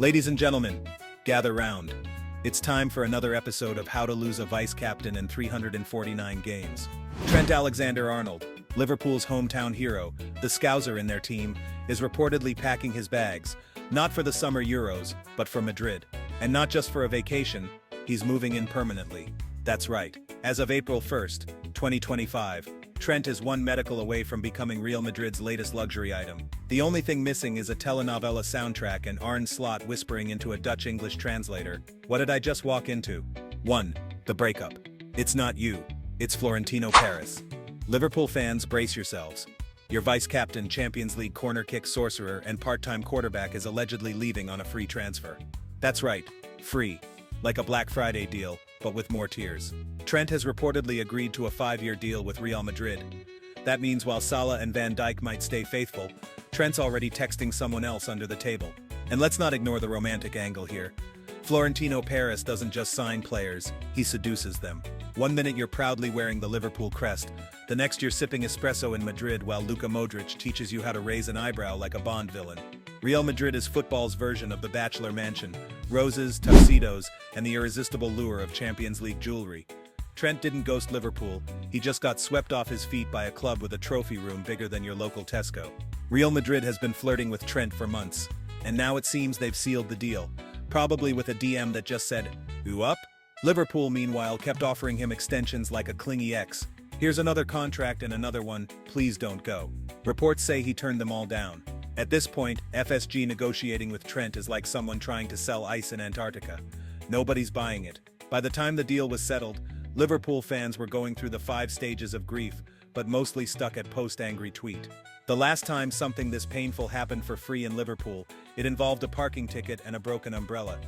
Ladies and gentlemen, gather round. It's time for another episode of How to Lose a Vice Captain in 349 Games. Trent Alexander-Arnold, Liverpool's hometown hero, the Scouser in their team, is reportedly packing his bags, not for the summer Euros, but for Madrid. And not just for a vacation, he's moving in permanently. That's right. As of April 1st, 2025, Trent is one medical away from becoming Real Madrid's latest luxury item. The only thing missing is a telenovela soundtrack and Arne Slot whispering into a Dutch-English translator. What did I just walk into? 1. The breakup. It's not you. It's Florentino Perez. Liverpool fans, brace yourselves. Your vice-captain, Champions League corner kick sorcerer, and part-time quarterback is allegedly leaving on a free transfer. That's right, free. Like a Black Friday deal, but with more tiers. Trent has reportedly agreed to a 5-year deal with Real Madrid. That means while Salah and Van Dijk might stay faithful, Trent's already texting someone else under the table. And let's not ignore the romantic angle here. Florentino Perez doesn't just sign players, he seduces them. One minute you're proudly wearing the Liverpool crest, the next you're sipping espresso in Madrid while Luka Modric teaches you how to raise an eyebrow like a Bond villain. Real Madrid is football's version of the Bachelor Mansion, roses, tuxedos, and the irresistible lure of Champions League jewelry. Trent didn't ghost Liverpool, he just got swept off his feet by a club with a trophy room bigger than your local Tesco. Real Madrid has been flirting with Trent for months, and now it seems they've sealed the deal, probably with a DM that just said, "Who up?" Liverpool, meanwhile, kept offering him extensions like a clingy ex. Here's another contract and another one, please don't go. Reports say he turned them all down. At this point, FSG negotiating with Trent is like someone trying to sell ice in Antarctica. Nobody's buying it. By the time the deal was settled, Liverpool fans were going through the 5 stages of grief, but mostly stuck at post-angry tweet. The last time something this painful happened for free in Liverpool, it involved a parking ticket and a broken umbrella.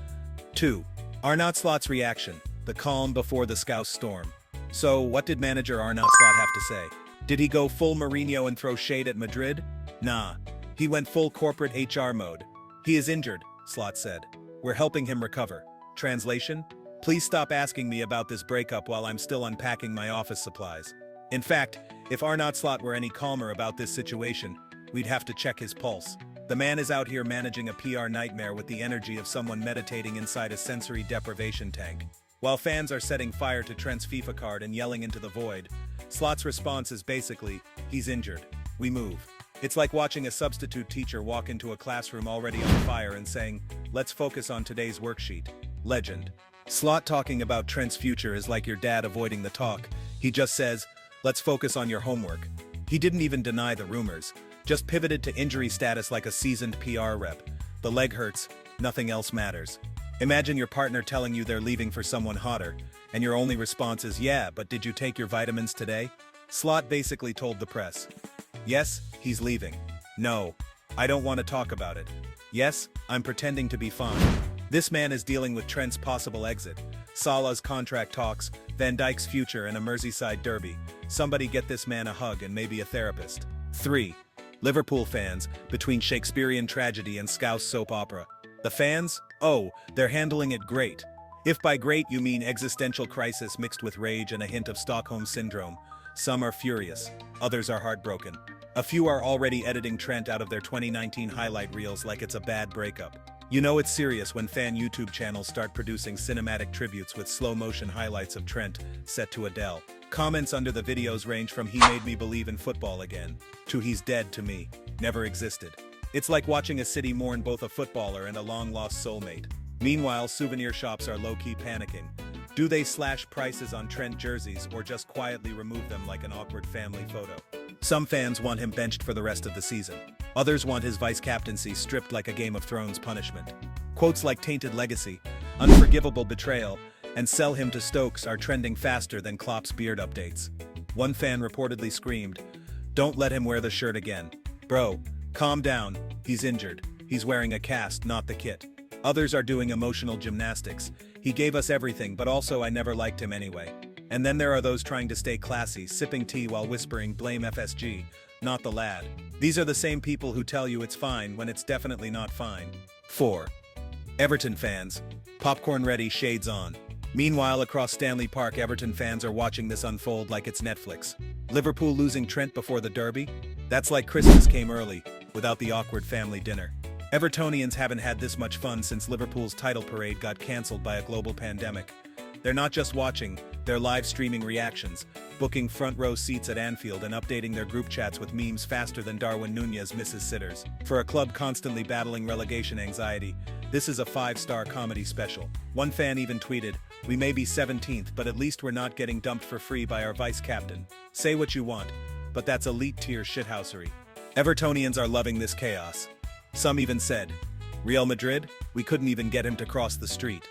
2. Arne Slot's reaction, the calm before the Scouse storm. So, what did manager Arne Slot have to say? Did he go full Mourinho and throw shade at Madrid? Nah. He went full corporate HR mode. He is injured, Slot said. We're helping him recover. Translation? Please stop asking me about this breakup while I'm still unpacking my office supplies. In fact, if Arne Slot were any calmer about this situation, we'd have to check his pulse. The man is out here managing a PR nightmare with the energy of someone meditating inside a sensory deprivation tank. While fans are setting fire to Trent's FIFA card and yelling into the void, Slot's response is basically, he's injured. We move. It's like watching a substitute teacher walk into a classroom already on fire and saying, let's focus on today's worksheet. Legend. Slot talking about Trent's future is like your dad avoiding the talk. He just says, let's focus on your homework. He didn't even deny the rumors, just pivoted to injury status like a seasoned PR rep. The leg hurts, nothing else matters. Imagine your partner telling you they're leaving for someone hotter, and your only response is, yeah, but did you take your vitamins today? Slot basically told the press. Yes, he's leaving. No, I don't want to talk about it. Yes, I'm pretending to be fine. This man is dealing with Trent's possible exit, Salah's contract talks, Van Dijk's future, and a Merseyside derby. Somebody get this man a hug and maybe a therapist. 3. Liverpool fans, between Shakespearean tragedy and Scouse soap opera. The fans? Oh, they're handling it great. If by great you mean existential crisis mixed with rage and a hint of Stockholm syndrome. Some are furious, others are heartbroken. A few are already editing Trent out of their 2019 highlight reels like it's a bad breakup. You know it's serious when fan YouTube channels start producing cinematic tributes with slow-motion highlights of Trent, set to Adele. Comments under the videos range from "he made me believe in football again" to "he's dead to me, never existed." It's like watching a city mourn both a footballer and a long-lost soulmate. Meanwhile, souvenir shops are low-key panicking. Do they slash prices on Trent jerseys or just quietly remove them like an awkward family photo? Some fans want him benched for the rest of the season. Others want his vice-captaincy stripped like a Game of Thrones punishment. Quotes like "tainted legacy," "unforgivable betrayal," and "sell him to Stokes" are trending faster than Klopp's beard updates. One fan reportedly screamed, "Don't let him wear the shirt again. Bro, calm down, he's injured. He's wearing a cast, not the kit." Others are doing emotional gymnastics. "He gave us everything, but also I never liked him anyway." And then there are those trying to stay classy, sipping tea while whispering, "Blame FSG, not the lad." These are the same people who tell you it's fine when it's definitely not fine. 4. Everton fans. Popcorn ready, shades on. Meanwhile, across Stanley Park, Everton fans are watching this unfold like it's Netflix. Liverpool losing Trent before the derby? That's like Christmas came early, without the awkward family dinner. Evertonians haven't had this much fun since Liverpool's title parade got cancelled by a global pandemic. They're not just watching, they're live streaming reactions, booking front row seats at Anfield and updating their group chats with memes faster than Darwin Núñez misses sitters. For a club constantly battling relegation anxiety, this is a 5-star comedy special. One fan even tweeted, "We may be 17th, but at least we're not getting dumped for free by our vice-captain. Say what you want, but that's elite-tier shithousery." Evertonians are loving this chaos. Some even said, "Real Madrid? We couldn't even get him to cross the street."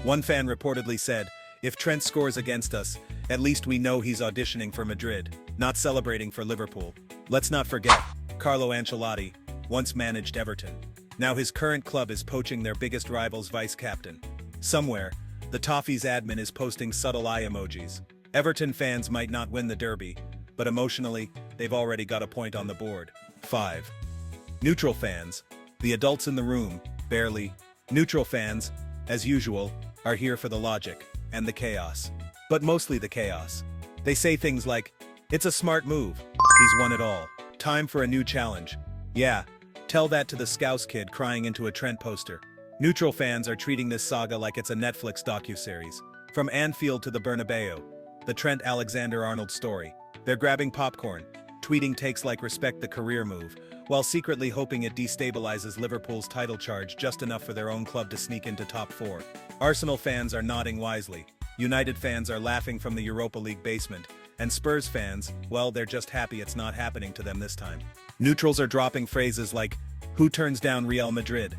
One fan reportedly said, "If Trent scores against us, at least we know he's auditioning for Madrid, not celebrating for Liverpool." Let's not forget, Carlo Ancelotti once managed Everton. Now his current club is poaching their biggest rival's vice-captain. Somewhere, the Toffees admin is posting subtle eye emojis. Everton fans might not win the derby, but emotionally, they've already got a point on the board. 5. Neutral fans. The adults in the room, barely. Neutral fans, as usual, are here for the logic and the chaos. But mostly the chaos. They say things like, "It's a smart move. He's won it all. Time for a new challenge." Yeah, tell that to the Scouse kid crying into a Trent poster. Neutral fans are treating this saga like it's a Netflix docuseries. From Anfield to the Bernabeu, the Trent Alexander-Arnold story. They're grabbing popcorn, tweeting takes like "respect the career move," while secretly hoping it destabilizes Liverpool's title charge just enough for their own club to sneak into top 4. Arsenal fans are nodding wisely. United fans are laughing from the Europa League basement. And Spurs fans, well, they're just happy it's not happening to them this time. Neutrals are dropping phrases like, "Who turns down Real Madrid?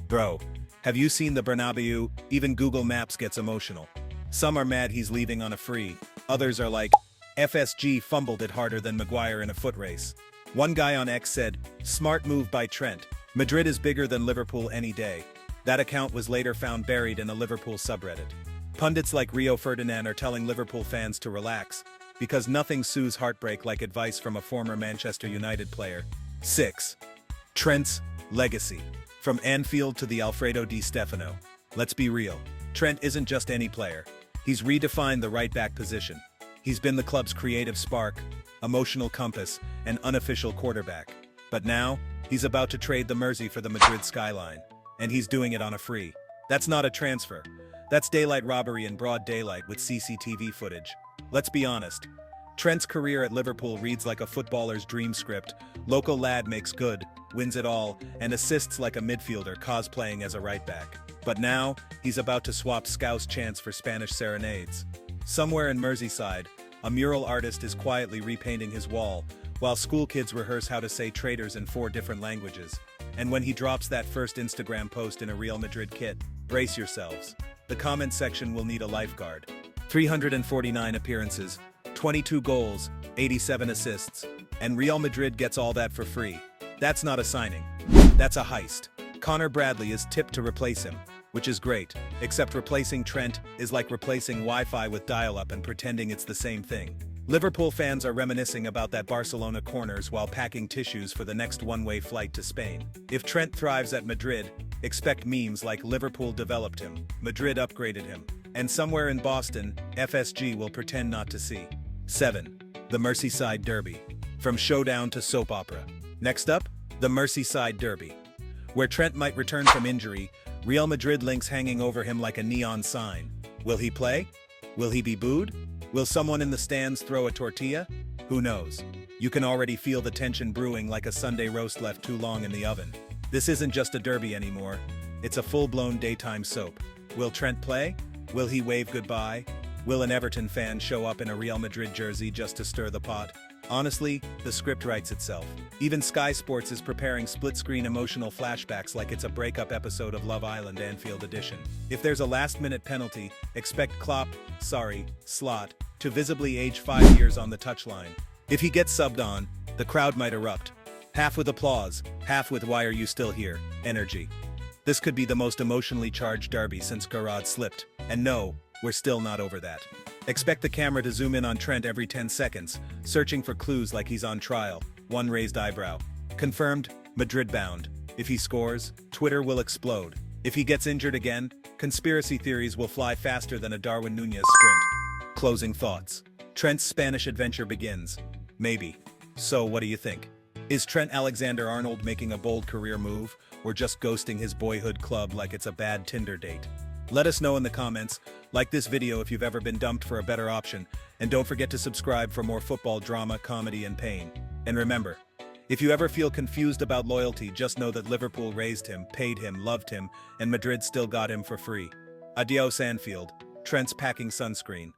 Bro, have you seen the Bernabeu? Even Google Maps gets emotional." Some are mad he's leaving on a free. Others are like, "FSG fumbled it harder than Maguire in a foot race." One guy on X said, "Smart move by Trent. Madrid is bigger than Liverpool any day." That account was later found buried in a Liverpool subreddit. Pundits like Rio Ferdinand are telling Liverpool fans to relax, because nothing soothes heartbreak like advice from a former Manchester United player. 6. Trent's legacy. From Anfield to the Alfredo Di Stefano. Let's be real. Trent isn't just any player. He's redefined the right-back position. He's been the club's creative spark, emotional compass, and unofficial quarterback. But now, he's about to trade the Mersey for the Madrid skyline. And he's doing it on a free. That's not a transfer. That's daylight robbery in broad daylight with CCTV footage. Let's be honest. Trent's career at Liverpool reads like a footballer's dream script. Local lad makes good, wins it all, and assists like a midfielder cosplaying as a right-back. But now, he's about to swap Scouse chants for Spanish serenades. Somewhere in Merseyside, a mural artist is quietly repainting his wall, while school kids rehearse how to say traitors in 4 different languages. And when he drops that first Instagram post in a Real Madrid kit, brace yourselves. The comment section will need a lifeguard. 349 appearances, 22 goals, 87 assists, and Real Madrid gets all that for free. That's not a signing. That's a heist. Connor Bradley is tipped to replace him, which is great, except replacing Trent is like replacing Wi-Fi with dial-up and pretending it's the same thing. Liverpool fans are reminiscing about that Barcelona corners while packing tissues for the next one-way flight to Spain. If Trent thrives at Madrid, expect memes like "Liverpool developed him, Madrid upgraded him," and somewhere in Boston, FSG will pretend not to see. 7. The Merseyside Derby. From showdown to soap opera. Next up, the Merseyside Derby. Where Trent might return from injury, Real Madrid links hanging over him like a neon sign. Will he play? Will he be booed? Will someone in the stands throw a tortilla? Who knows? You can already feel the tension brewing like a Sunday roast left too long in the oven. This isn't just a derby anymore. It's a full-blown daytime soap. Will Trent play? Will he wave goodbye? Will an Everton fan show up in a Real Madrid jersey just to stir the pot? Honestly, the script writes itself. Even Sky Sports is preparing split-screen emotional flashbacks like it's a breakup episode of Love Island Anfield Edition. If there's a last-minute penalty, expect Slot, to visibly age 5 years on the touchline. If he gets subbed on, the crowd might erupt. Half with applause, half with "why are you still here" energy. This could be the most emotionally charged derby since Garrod slipped. And no, we're still not over that. Expect the camera to zoom in on Trent every 10 seconds, searching for clues like he's on trial. One raised eyebrow. Confirmed, Madrid bound. If he scores, Twitter will explode. If he gets injured again, conspiracy theories will fly faster than a Darwin Núñez sprint. Closing thoughts. Trent's Spanish adventure begins. Maybe. So what do you think? Is Trent Alexander-Arnold making a bold career move, or just ghosting his boyhood club like it's a bad Tinder date? Let us know in the comments. Like this video if you've ever been dumped for a better option, and don't forget to subscribe for more football drama, comedy, and pain. And remember, if you ever feel confused about loyalty, just know that Liverpool raised him, paid him, loved him, and Madrid still got him for free. Adios Anfield. Trent's packing sunscreen.